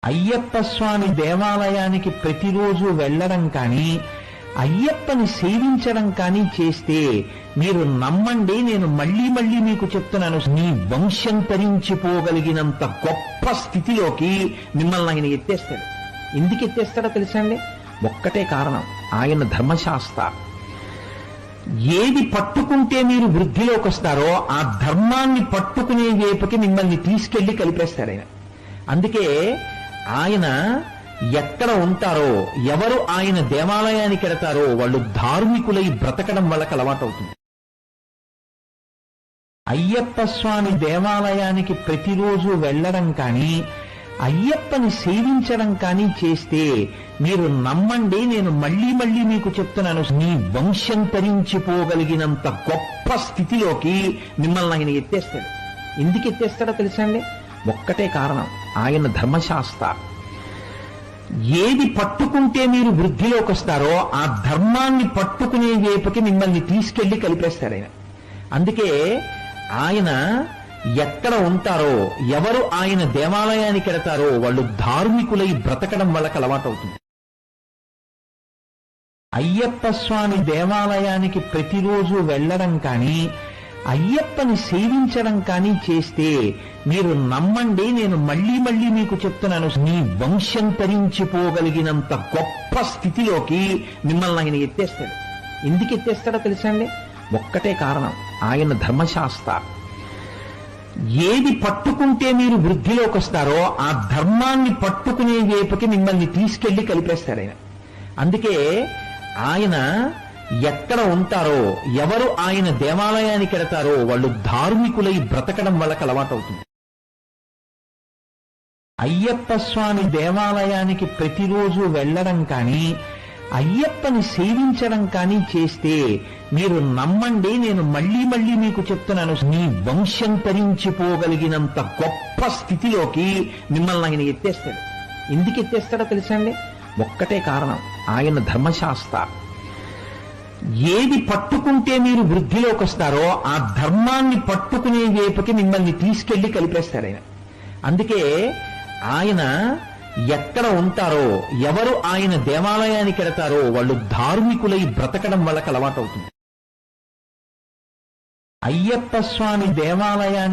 అయ్యప్ప స్వామి దేవాలయానికి ప్రతిరోజు వెళ్ళడం కానీ అయ్యప్పని సేవించడం కానీ చేస్తే మీరు నమ్మండి, నేను మళ్ళీ మళ్ళీ మీకు చెప్తున్నాను, మీ వంశం తరించిపోగలిగినంత గొప్ప స్థితిలోకి మిమ్మల్ని ఆయన ఎత్తేస్తాడు. ఎందుకు ఎత్తేస్తాడో తెలుసా అండి? ఒక్కటే కారణం, ఆయన ధర్మశాస్త్ర. ఏది పట్టుకుంటే మీరు వృద్ధిలోకి వస్తారో ఆ ధర్మాన్ని పట్టుకునే వైపుకి మిమ్మల్ని తీసుకెళ్లి కలిపేస్తాడు ఆయన. అందుకే ఆయన ఎక్కడ ఉంటారో, ఎవరు ఆయన దేవాలయానికి వెళతారో వాళ్ళు ధార్మికులై బ్రతకడం వాళ్ళకి అలవాటు అవుతుంది. అయ్యప్ప స్వామి దేవాలయానికి ప్రతిరోజు వెళ్ళడం కానీ అయ్యప్పని సేవించడం కానీ చేస్తే మీరు నమ్మండి, నేను మళ్ళీ మళ్ళీ మీకు చెప్తున్నాను, మీ వంశం తరించిపోగలిగినంత గొప్ప స్థితిలోకి మిమ్మల్ని ఆయన ఎత్తేస్తాడు. ఎందుకు ఎత్తేస్తాడో తెలుసా అండి? ఒక్కటే కారణం, ఆయన ధర్మశాస్త్ర. ఏది పట్టుకుంటే మీరు వృద్ధిలోకి వస్తారో ఆ ధర్మాన్ని పట్టుకునే వైపుకి మిమ్మల్ని తీసుకెళ్లి కలిపేస్తాడు ఆయన. అందుకే ఆయన ఎక్కడ ఉంటారో, ఎవరు ఆయన దేవాలయానికి వెళతారో వాళ్ళు ధార్మికులై బ్రతకడం వాళ్ళకి అలవాటు అవుతుంది. అయ్యప్ప స్వామి దేవాలయానికి ప్రతిరోజు వెళ్ళడం కానీ అయ్యప్పని సేవించడం కానీ చేస్తే మీరు నమ్మండి, నేను మళ్ళీ మళ్ళీ మీకు చెప్తున్నాను, మీ వంశం తరించిపోగలిగినంత గొప్ప స్థితిలోకి మిమ్మల్ని ఆయన ఎత్తేస్తాడు. ఎందుకు ఎత్తేస్తాడో తెలుసా అండి? ఒక్కటే కారణం, ఆయన ధర్మశాస్త్ర. ఏది పట్టుకుంటే మీరు వృద్ధిలోకి వస్తారో ఆ ధర్మాన్ని పట్టుకునే వైపుకి మిమ్మల్ని తీసుకెళ్లి కలిపేస్తాడు ఆయన. అందుకే ఆయన ఎక్కడ ఉంటారో, ఎవరు ఆయన దేవాలయానికి వెళతారో వాళ్ళు ధార్మికులై బ్రతకడం వాళ్ళకి అలవాటు అవుతుంది. అయ్యప్ప స్వామి దేవాలయానికి ప్రతిరోజు వెళ్ళడం కానీ అయ్యప్పని సేవించడం కానీ చేస్తే మీరు నమ్మండి, నేను మళ్ళీ మళ్ళీ మీకు చెప్తున్నాను, మీ వంశం తరించిపోగలిగినంత గొప్ప స్థితిలోకి మిమ్మల్ని ఆయన ఎత్తేస్తాడు. ఎందుకు ఎత్తేస్తాడో తెలుసా అండి? ఒక్కటే కారణం, ఆయన ధర్మశాస్త్ర. ఏది పట్టుకుంటే మీరు వృద్ధిలోకి వస్తారో ఆ ధర్మాన్ని పట్టుకునే వైపుకి మిమ్మల్ని తీసుకెళ్లి కలిపేస్తాడు ఆయన. అందుకే ఆయన ఎక్కడ ఉంటారో, ఎవరు ఆయన దేవాలయానికి వెళతారో వాళ్ళు ధార్మికులై బ్రతకడం వాళ్ళకి అలవాటు అవుతుంది. అయ్యప్ప స్వామి దేవాలయాన్ని